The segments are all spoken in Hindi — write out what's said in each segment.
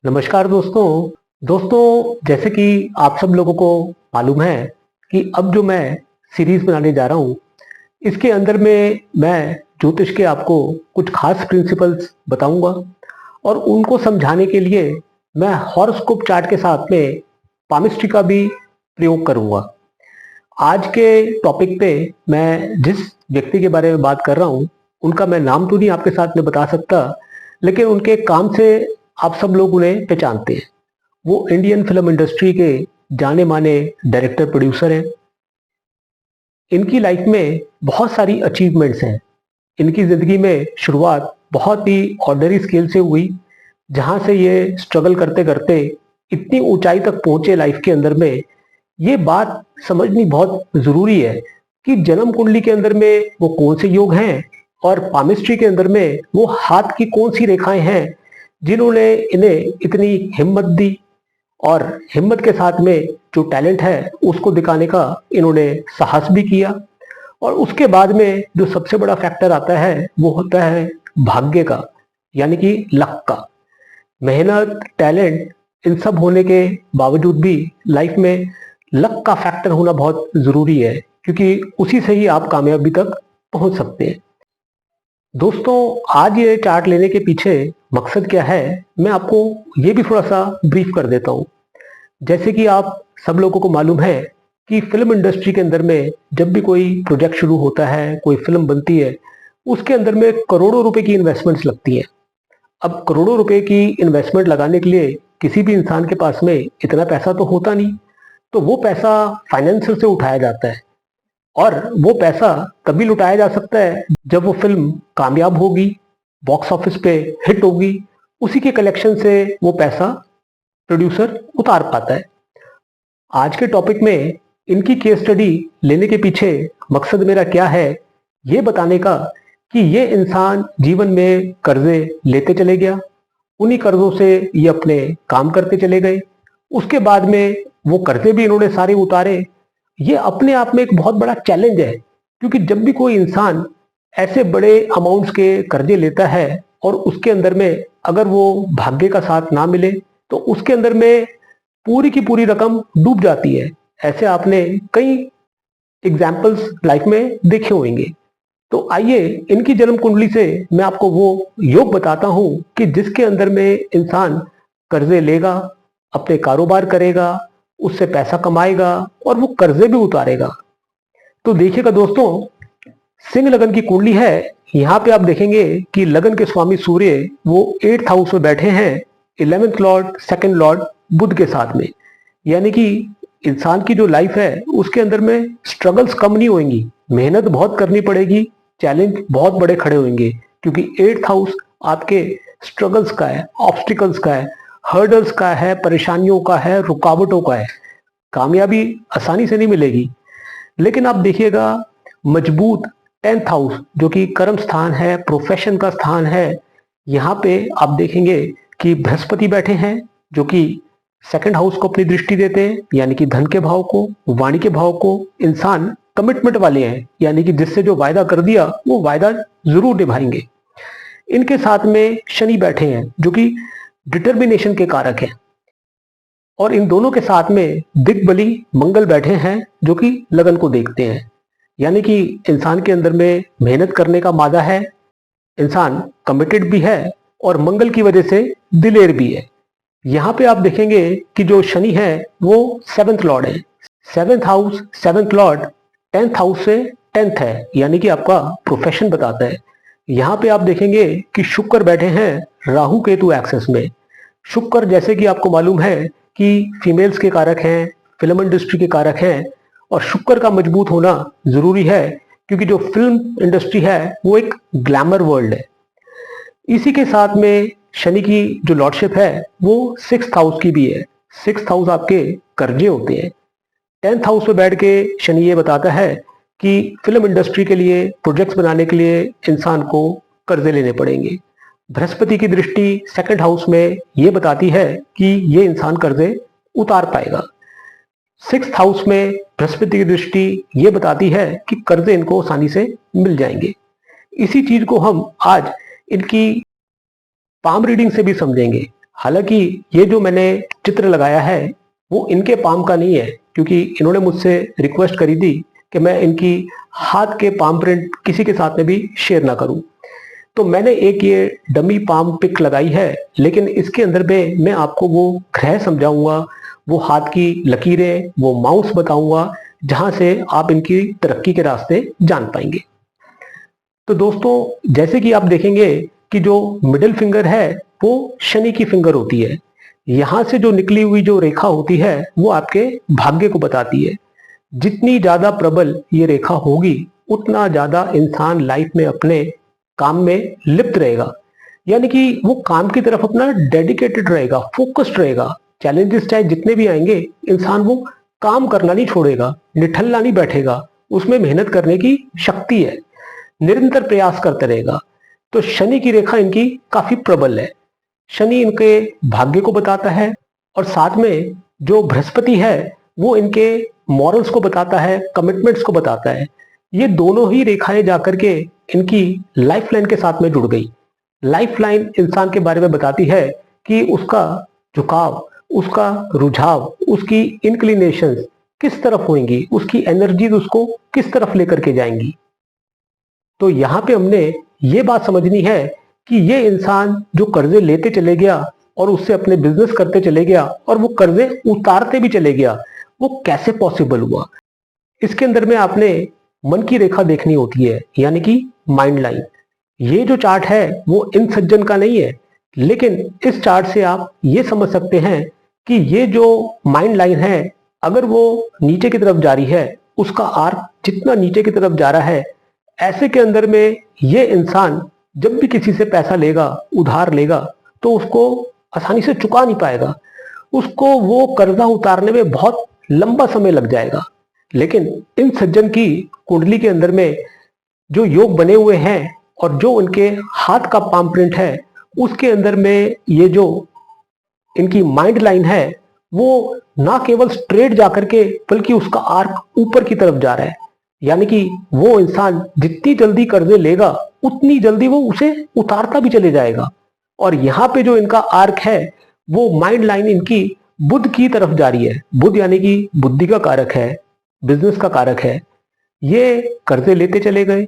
नमस्कार दोस्तों जैसे कि आप सब लोगों को मालूम है कि अब जो मैं सीरीज बनाने जा रहा हूँ इसके अंदर में मैं ज्योतिष के आपको कुछ खास प्रिंसिपल्स बताऊंगा और उनको समझाने के लिए मैं हॉरोस्कोप चार्ट के साथ में पामिस्ट्री का भी प्रयोग करूंगा। आज के टॉपिक पे मैं जिस व्यक्ति के बारे में बात कर रहा हूँ उनका मैं नाम तो नहीं आपके साथ में बता सकता, लेकिन उनके काम से आप सब लोग उन्हें पहचानते हैं। वो इंडियन फिल्म इंडस्ट्री के जाने माने डायरेक्टर प्रोड्यूसर हैं। इनकी लाइफ में बहुत सारी अचीवमेंट्स हैं। इनकी ज़िंदगी में शुरुआत बहुत ही ऑर्डिनरी स्केल से हुई, जहां से ये स्ट्रगल करते करते इतनी ऊंचाई तक पहुंचे लाइफ के अंदर में। ये बात समझनी बहुत ज़रूरी है कि जन्म कुंडली के अंदर में वो कौन से योग हैं और पामिस्ट्री के अंदर में वो हाथ की कौन सी रेखाएं हैं जिन्होंने इन्हें इतनी हिम्मत दी, और हिम्मत के साथ में जो टैलेंट है उसको दिखाने का इन्होंने साहस भी किया। और उसके बाद में जो सबसे बड़ा फैक्टर आता है वो होता है भाग्य का, यानी कि लक का। मेहनत, टैलेंट, इन सब होने के बावजूद भी लाइफ में लक का फैक्टर होना बहुत ज़रूरी है, क्योंकि उसी से ही आप कामयाबी तक पहुंच सकते हैं। दोस्तों, आज ये चार्ट लेने के पीछे मकसद क्या है मैं आपको ये भी थोड़ा सा ब्रीफ कर देता हूँ। जैसे कि आप सब लोगों को मालूम है कि फिल्म इंडस्ट्री के अंदर में जब भी कोई प्रोजेक्ट शुरू होता है, कोई फिल्म बनती है, उसके अंदर में करोड़ों रुपए की इन्वेस्टमेंट्स लगती हैं। अब करोड़ों रुपए की इन्वेस्टमेंट लगाने के लिए किसी भी इंसान के पास में इतना पैसा तो होता नहीं, तो वो पैसा फाइनेंसर से उठाया जाता है। और वो पैसा तभी लुटाया जा सकता है जब वो फिल्म कामयाब होगी, बॉक्स ऑफिस पे हिट होगी, उसी के कलेक्शन से वो पैसा प्रोड्यूसर उतार पाता है। आज के टॉपिक में इनकी केस स्टडी लेने के पीछे मकसद मेरा क्या है ये बताने का कि ये इंसान जीवन में कर्जे लेते चले गया, उन्हीं कर्जों से ये अपने काम करते चले गए। उसके बाद में वो कर्जे भी इन्होंने सारे उतारे। ये अपने आप में एक बहुत बड़ा चैलेंज है, क्योंकि जब भी कोई इंसान ऐसे बड़े अमाउंट्स के कर्जे लेता है और उसके अंदर में अगर वो भाग्य का साथ ना मिले तो उसके अंदर में पूरी की पूरी रकम डूब जाती है। ऐसे आपने कई एग्जाम्पल्स लाइफ में देखे होंगे। तो आइए इनकी जन्म कुंडली से मैं आपको वो योग बताता हूं कि जिसके अंदर में इंसान कर्जे लेगा, अपने कारोबार करेगा, उससे पैसा कमाएगा और वो कर्जे भी उतारेगा। तो देखिएगा दोस्तों, सिंह लगन की कुंडली है। यहाँ पे आप देखेंगे कि लगन के स्वामी सूर्य वो 8th हाउस में बैठे हैं, 11th लॉर्ड, सेकंड लॉर्ड बुध के साथ में। यानी कि इंसान की जो लाइफ है उसके अंदर में स्ट्रगल्स कम नहीं होंगी, मेहनत बहुत करनी पड़ेगी, चैलेंज बहुत बड़े खड़े होंगे, क्योंकि 8th हाउस आपके स्ट्रगल्स का है, ऑब्स्टिकल्स का है, हर्डल्स का है, परेशानियों का है, रुकावटों का है। कामयाबी आसानी से नहीं मिलेगी। लेकिन आप देखिएगा मजबूत 10th हाउस जो कि कर्म स्थान है, प्रोफेशन का स्थान है, यहाँ पे आप देखेंगे कि बृहस्पति बैठे हैं जो कि सेकंड हाउस को अपनी दृष्टि देते हैं, यानी कि धन के भाव को, वाणी के भाव को। इंसान कमिटमेंट वाले हैं, यानी कि जिससे जो वायदा कर दिया वो वायदा जरूर निभाएंगे। इनके साथ में शनि बैठे हैं जो कि डिटर्मिनेशन के कारक हैं, और इन दोनों के साथ में दिग्बली मंगल बैठे हैं जो कि लगन को देखते हैं। यानी कि इंसान के अंदर में मेहनत करने का मादा है, इंसान कमिटेड भी है और मंगल की वजह से दिलेर भी है। यहाँ पे आप देखेंगे कि जो शनि है वो 7th लॉर्ड है। 7th house, 7th Lord 10th house से 10th है, यानी कि आपका प्रोफेशन बताता है। यहाँ पे आप देखेंगे कि शुक्र बैठे हैं राहु केतु एक्सेस में। शुक्र जैसे कि आपको मालूम है कि फीमेल्स के कारक हैं, फिल्म इंडस्ट्री के कारक हैं, और शुक्र का मजबूत होना जरूरी है, क्योंकि जो फिल्म इंडस्ट्री है वो एक ग्लैमर वर्ल्ड है। इसी के साथ में शनि की जो लॉर्डशिप है वो 6th हाउस की भी है। 6th हाउस आपके कर्जे होते हैं। 10th हाउस में बैठ के शनि ये बताता है कि फिल्म इंडस्ट्री के लिए, प्रोजेक्ट्स बनाने के लिए इंसान को कर्जे लेने पड़ेंगे। बृहस्पति की दृष्टि सेकंड हाउस में ये बताती है कि ये इंसान कर्जे उतार पाएगा। 6th हाउस में बृहस्पति की दृष्टि ये बताती है कि कर्जे इनको आसानी से मिल जाएंगे। इसी चीज को हम आज इनकी पाम रीडिंग से भी समझेंगे। हालांकि ये जो मैंने चित्र लगाया है वो इनके पाम का नहीं है, क्योंकि इन्होंने मुझसे रिक्वेस्ट करी थी कि मैं इनकी हाथ के पाम प्रिंट किसी के साथ में भी शेयर ना करूं। तो मैंने एक ये डमी पाम पिक लगाई है, लेकिन इसके अंदर में मैं आपको वो ग्रह समझाऊंगा, वो हाथ की लकीरें, वो माउस बताऊंगा, जहां से आप इनकी तरक्की के रास्ते जान पाएंगे। तो दोस्तों, जैसे कि आप देखेंगे कि जो मिडिल फिंगर है वो शनि की फिंगर होती है। यहां से जो निकली हुई जो रेखा होती है वो आपके भाग्य को बताती है। जितनी ज्यादा प्रबल ये रेखा होगी उतना ज्यादा इंसान लाइफ में अपने काम में लिप्त रहेगा, यानी कि वो काम की तरफ अपना डेडिकेटेड रहेगा, फोकस्ड रहेगा। चैलेंजेस चाहे जितने भी आएंगे, इंसान वो काम करना नहीं छोड़ेगा, निठल्ला नहीं बैठेगा, उसमें मेहनत करने की शक्ति है, निरंतर प्रयास करते रहेगा। तो शनि की रेखा इनकी काफी प्रबल है। शनि इनके भाग्य को बताता है, और साथ में जो बृहस्पति है वो इनके मॉरल्स को बताता है, कमिटमेंट्स को बताता है। ये दोनों ही रेखाएं जाकर के इनकी लाइफ लाइन के साथ में जुड़ गई। लाइफ लाइन इंसान के बारे में बताती है कि उसका झुकाव, उसका रुझाव, उसकी इंक्लिनेशंस किस तरफ होंगी, उसकी एनर्जीज उसको किस तरफ लेकर के जाएंगी। तो यहाँ पे हमने ये बात समझनी है कि ये इंसान जो कर्जे लेते चले गया और उससे अपने बिजनेस करते चले गया और वो कर्जे उतारते भी चले गया, वो कैसे पॉसिबल हुआ। इसके अंदर में आपने मन की रेखा देखनी होती है, यानी कि माइंड लाइन। ये जो चार्ट है वो इन सज्जन का नहीं है, लेकिन इस चार्ट से आप ये समझ सकते हैं कि ये जो माइंड लाइन है, अगर वो नीचे की तरफ जा रही है, उसका आर्क जितना नीचे की तरफ जा रहा है, ऐसे के अंदर में ये इंसान जब भी किसी से पैसा लेगा, उधार लेगा, तो उसको आसानी से चुका नहीं पाएगा, उसको वो कर्जा उतारने में बहुत लंबा समय लग जाएगा। लेकिन इन सज्जन की कुंडली के अंदर में जो योग बने हुए हैं और जो उनके हाथ का पाम प्रिंट है, उसके अंदर में ये जो इनकी माइंड लाइन है वो ना केवल स्ट्रेट जाकर के, बल्कि उसका आर्क ऊपर की तरफ जा रहा है। यानी कि वो इंसान जितनी जल्दी कर्जे लेगा उतनी जल्दी वो उसे उतारता भी चले जाएगा। और यहाँ पे जो इनका आर्क है वो माइंड लाइन इनकी बुध की तरफ जा रही है। बुध यानी कि बुद्धि का कारक है, बिजनेस का कारक है। ये कर्जे लेते चले गए,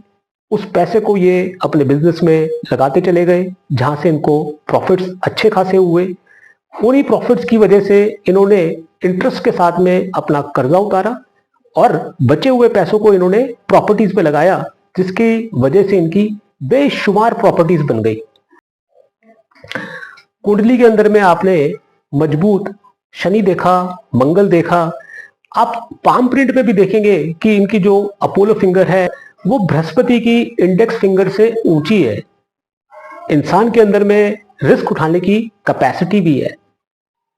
उस पैसे को ये अपने बिजनेस में लगाते चले गए, जहां से इनको प्रॉफिट्स अच्छे खासे हुए। उन्हीं प्रॉफिट्स की वजह से इन्होंने इंटरेस्ट के साथ में अपना कर्जा उतारा और बचे हुए पैसों को इन्होंने प्रॉपर्टीज पे लगाया, जिसकी वजह से इनकी बेशुमार प्रॉपर्टीज बन गई। कुंडली के अंदर में आपने मजबूत शनि देखा, मंगल देखा। आप पाम प्रिंट पे भी देखेंगे कि इनकी जो अपोलो फिंगर है वो बृहस्पति की इंडेक्स फिंगर से ऊंची है। इंसान के अंदर में रिस्क उठाने की कैपेसिटी भी है।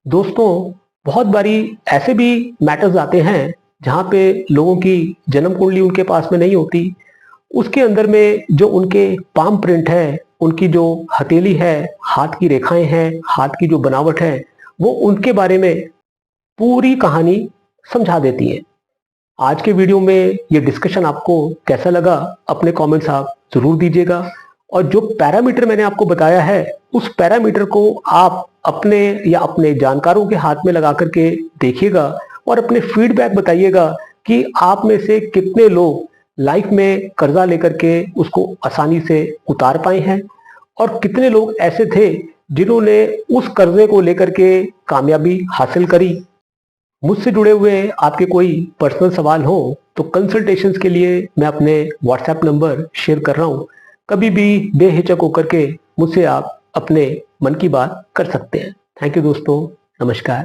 दोस्तों, बहुत बारी ऐसे भी मैटर्स आते हैं जहाँ पे लोगों की जन्म कुंडली उनके पास में नहीं होती। उसके अंदर में जो उनके पाम प्रिंट है, उनकी जो हथेली है, हाथ की रेखाएं हैं, हाथ की जो बनावट है, वो उनके बारे में पूरी कहानी समझा देती है। आज के वीडियो में ये डिस्कशन आपको कैसा लगा, अपने कमेंट्स आप जरूर दीजिएगा। और जो पैरामीटर मैंने आपको बताया है, उस पैरामीटर को आप अपने या अपने जानकारों के हाथ में लगा करके देखिएगा और अपने फीडबैक बताइएगा कि आप में से कितने लोग लाइफ में कर्जा लेकर के उसको आसानी से उतार पाए हैं और कितने लोग ऐसे थे जिन्होंने उस कर्जे को लेकर के कामयाबी हासिल करी। मुझसे जुड़े हुए आपके कोई पर्सनल सवाल हो तो कंसल्टेशंस के लिए मैं अपने व्हाट्सएप नंबर शेयर कर रहा हूँ। कभी भी बेहिचक होकर के मुझसे आप अपने मन की बात कर सकते हैं। थैंक यू दोस्तों, नमस्कार।